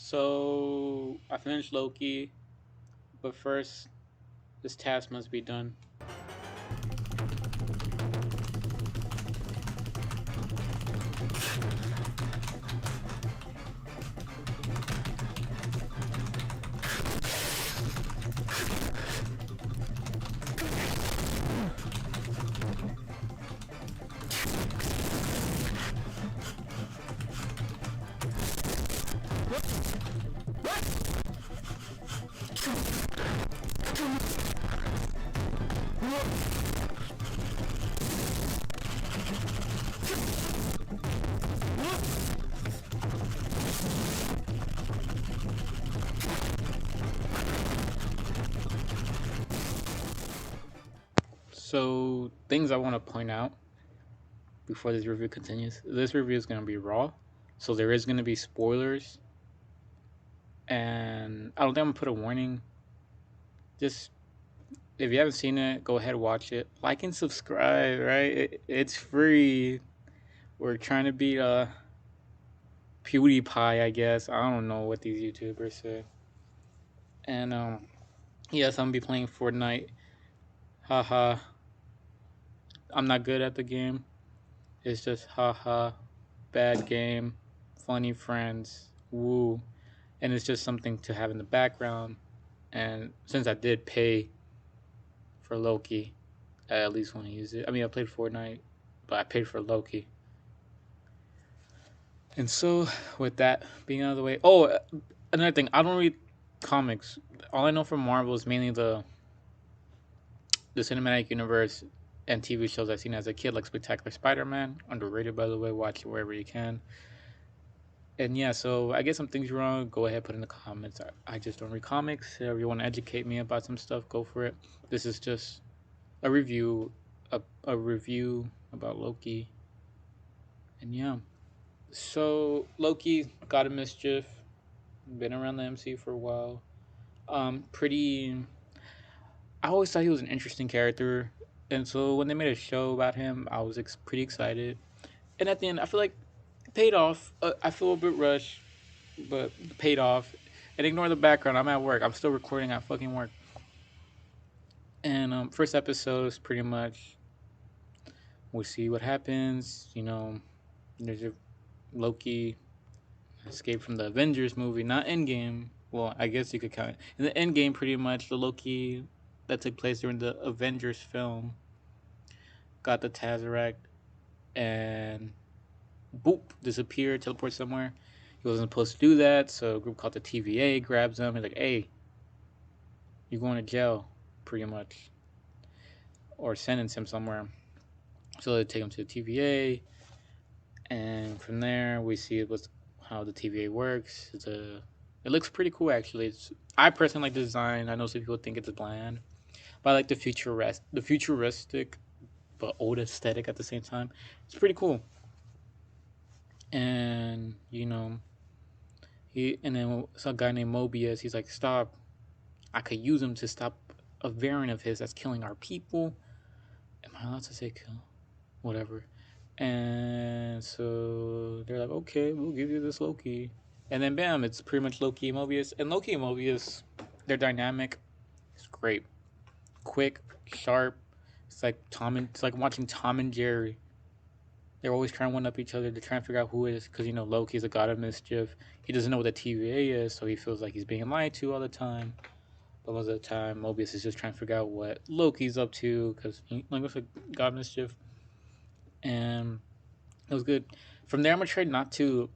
So I finished Loki, but first this task must be done. So things I want to point out before this review continues. This review is going to be raw, so there is going to be spoilers, and I don't think I'm gonna put a warning. Just if you haven't seen it, go ahead watch it. Like and subscribe. Right, it's free. We're trying to beat PewDiePie, I guess. I don't know what these YouTubers say. And yes, I'm gonna be playing Fortnite. Haha. I'm not good at the game. It's just haha, bad game, funny friends, woo. And it's just something to have in the background. And since I did pay for Loki, I at least want to use it. I mean, I played Fortnite, but I paid for Loki. And so, with that being out of the way, oh, another thing, I don't read comics. All I know from Marvel is mainly the cinematic universe and TV shows I've seen as a kid, like Spectacular Spider-Man, underrated by the way. Watch it wherever you can. And yeah, so I get some things wrong. Go ahead, put in the comments. I just don't read comics. If you want to educate me about some stuff, go for it. This is just a review, a review about Loki. And yeah, so Loki, God of Mischief, been around the MC for a while. Pretty. I always thought he was an interesting character, and so when they made a show about him, I was pretty excited. And at the end, I feel like it paid off. I feel a bit rushed, but it paid off. And ignore the background. I'm at work. I'm still recording at fucking work. And first episode is pretty much we see what happens. There's a Loki escape from the Avengers movie, not Endgame. Well, I guess you could count it. In the Endgame, pretty much the Loki that took place during the Avengers film got the Tesseract and boop disappeared, teleports somewhere. He wasn't supposed to do that, so a group called the TVA grabs him and like, hey, you're going to jail, pretty much, or sentence him somewhere. So they take him to the TVA, and from there we see how the TVA works. It looks pretty cool actually. I personally like the design. I know some people think it's bland, but I like the futuristic but old aesthetic at the same time. It's pretty cool. And and then some guy named Mobius. He's like, stop! I could use him to stop a variant of his that's killing our people. Am I allowed to say kill? Whatever. And so they're like, okay, we'll give you this Loki. And then bam, it's pretty much Loki and Mobius. And Loki and Mobius, they're dynamic. It's great. Quick, sharp. It's like watching Tom and Jerry. They're always trying to one up each other to try and figure out who it is. Because, Loki's a god of mischief. He doesn't know what the TVA is, so he feels like he's being lied to all the time. But most of the time, Mobius is just trying to figure out what Loki's up to. Because, like, what's a god of mischief? And it was good. From there, I'm gonna try not to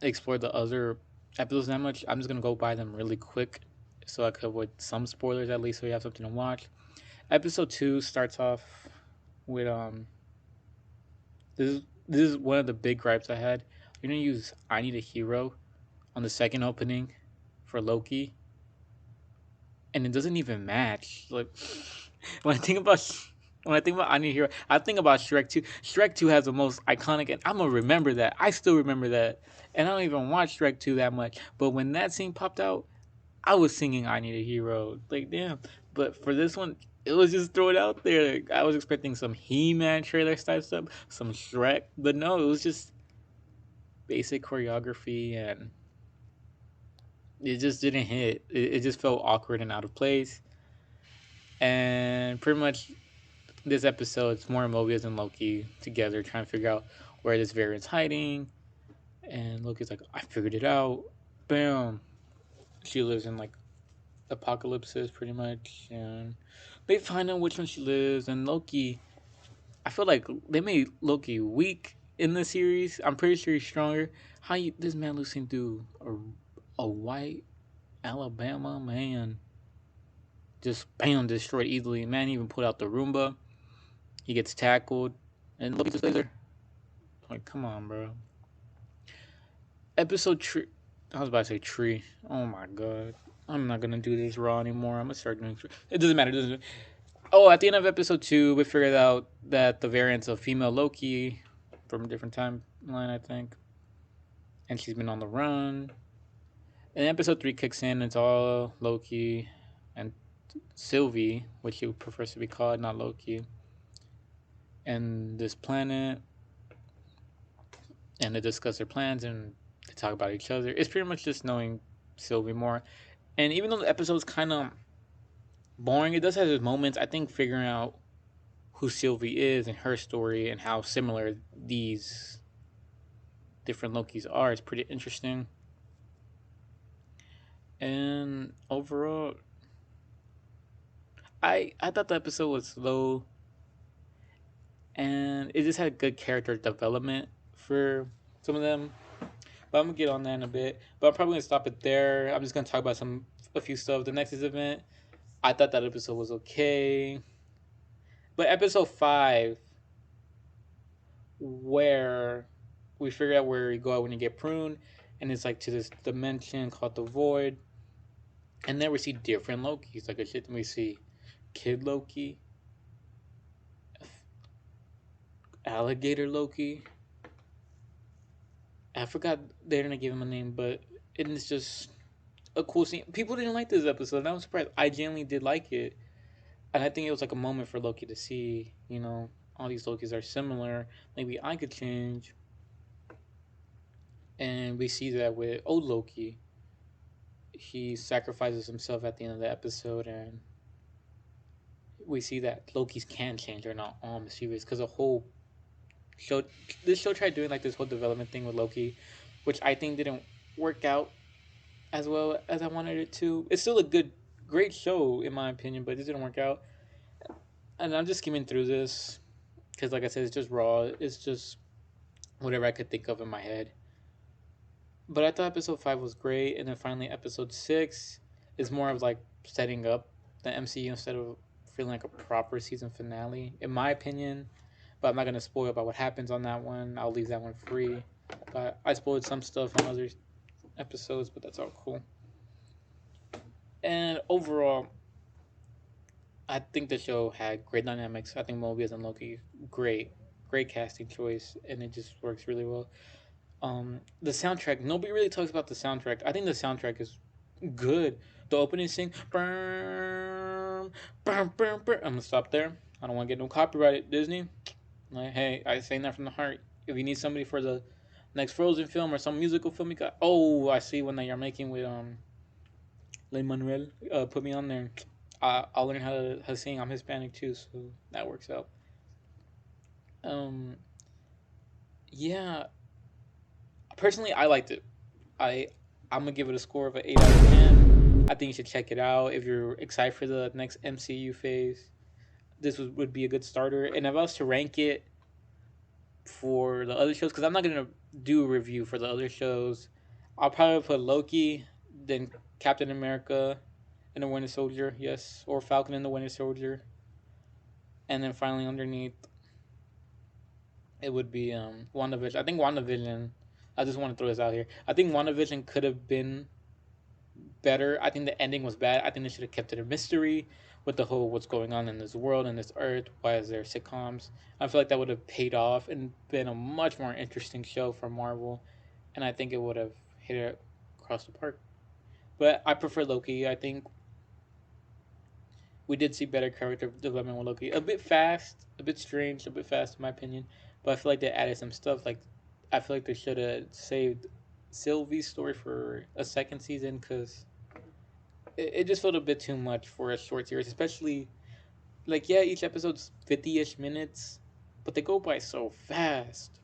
explore the other episodes that much. I'm just gonna go by them really quick, so I could avoid some spoilers at least, so you have something to watch. Episode 2 starts off with this is one of the big gripes I had. You're gonna use "I Need a Hero" on the second opening for Loki, and it doesn't even match. Like when I think about I Need a Hero, I think about Shrek 2. Shrek 2 has the most iconic, and I'm gonna remember that. I still remember that, and I don't even watch Shrek 2 that much. But when that scene popped out, I was singing "I Need a Hero." Like damn. But for this one, it was just thrown out there. I was expecting some He-Man trailer type stuff, some Shrek, but no, it was just basic choreography and It just didn't hit. It just felt awkward and out of place. And pretty much this episode, it's more Mobius and Loki together trying to figure out where this variant's hiding. And Loki's like, I figured it out. Bam. She lives in like apocalypses pretty much. And they find out which one she lives. And Loki, I feel like they made Loki weak in the series. I'm pretty sure he's stronger. How you, this man losing to a white Alabama man just bam destroyed easily. Man even put out the Roomba. He gets tackled, and Loki just stays there. Like, come on, bro. Episode tree. I was about to say tree. Oh my god. I'm not gonna do this raw anymore. I'm gonna start doing. It doesn't matter. It doesn't. Oh, at the end of episode 2, we figured out that the variant's of female Loki from a different timeline, I think, and she's been on the run. And episode 3 kicks in. It's all Loki and Sylvie, which she prefers to be called, not Loki, and this planet, and they discuss their plans and they talk about each other. It's pretty much just knowing Sylvie more. And even though the episode's kind of boring, it does have its moments. I think figuring out who Sylvie is and her story and how similar these different Lokis are is pretty interesting. And overall, I thought the episode was slow and it just had good character development for some of them. But I'm gonna get on that in a bit. But I'm probably gonna stop it there. I'm just gonna talk about a few stuff. The next event, I thought that episode was okay, but episode 5, where we figure out where you go out when you get pruned, and it's like to this dimension called the Void, and then we see different Lokis. Like a shit, we see Kid Loki, Alligator Loki. I forgot they didn't give him a name, but it's just a cool scene. People didn't like this episode, and I was surprised. I genuinely did like it, and I think it was like a moment for Loki to see, all these Lokis are similar. Maybe I could change, and we see that with old Loki. He sacrifices himself at the end of the episode, and we see that Loki's can change. They're not all mischievous because the whole show, this show tried doing like this whole development thing with Loki, which I think didn't work out as well as I wanted it to. It's still a great show in my opinion, but it didn't work out. And I'm just skimming through this because, like I said, it's just raw. It's just whatever I could think of in my head. But I thought episode 5 was great, and then finally episode 6 is more of like setting up the MCU instead of feeling like a proper season finale, in my opinion. But I'm not gonna spoil about what happens on that one. I'll leave that one free. But I spoiled some stuff on other episodes, but that's all cool. And overall, I think the show had great dynamics. I think Mobius and Loki, great casting choice, and it just works really well. The soundtrack, nobody really talks about the soundtrack. I think the soundtrack is good. The opening scene, burn, burn, burn, burn. I'm gonna stop there. I don't want to get no copyright, Disney. Like, hey, I saying that from the heart. If you need somebody for the next Frozen film or some musical film, you got. Oh, I see one that you're making with Lin Manuel. Put me on there. I'll learn how to sing. I'm Hispanic too, so that works out. Um, yeah. Personally, I liked it. I I'm gonna give it a score of an 8 out of 10. I think you should check it out if you're excited for the next MCU phase. This would be a good starter. And if I was to rank it for the other shows, because I'm not gonna do a review for the other shows, I'll probably put Loki, then Captain America, and the Winter Soldier, yes, or Falcon and the Winter Soldier, and then finally underneath it would be WandaVision. I think WandaVision. I just want to throw this out here. I think WandaVision could have been better. I think the ending was bad. I think they should have kept it a mystery with the whole what's going on in this world and this earth. Why is there sitcoms? I feel like that would have paid off and been a much more interesting show for Marvel, and I think it would have hit it across the park. But I prefer Loki. I think we did see better character development with Loki. A bit fast, a bit strange, a bit fast in my opinion. But I feel like they added some stuff. Like I feel like they should have saved Sylvie's story for a second season because it just felt a bit too much for a short series, especially like yeah, each episode's 50-ish minutes, but they go by so fast.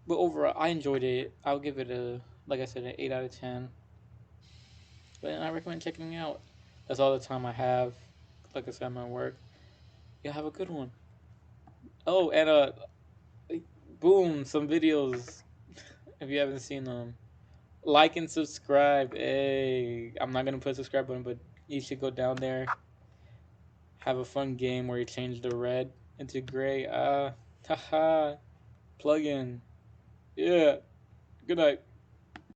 But overall, I enjoyed it. I'll give it a like I said an 8 out of 10. But I recommend checking it out. That's all the time I have. Like I said, I'm at work. Yeah, have a good one. Oh, and boom, some videos. If you haven't seen them, like and subscribe. Hey, I'm not gonna put a subscribe button, but you should go down there. Have a fun game where you change the red into gray. Haha. Plug in. Yeah. Good night.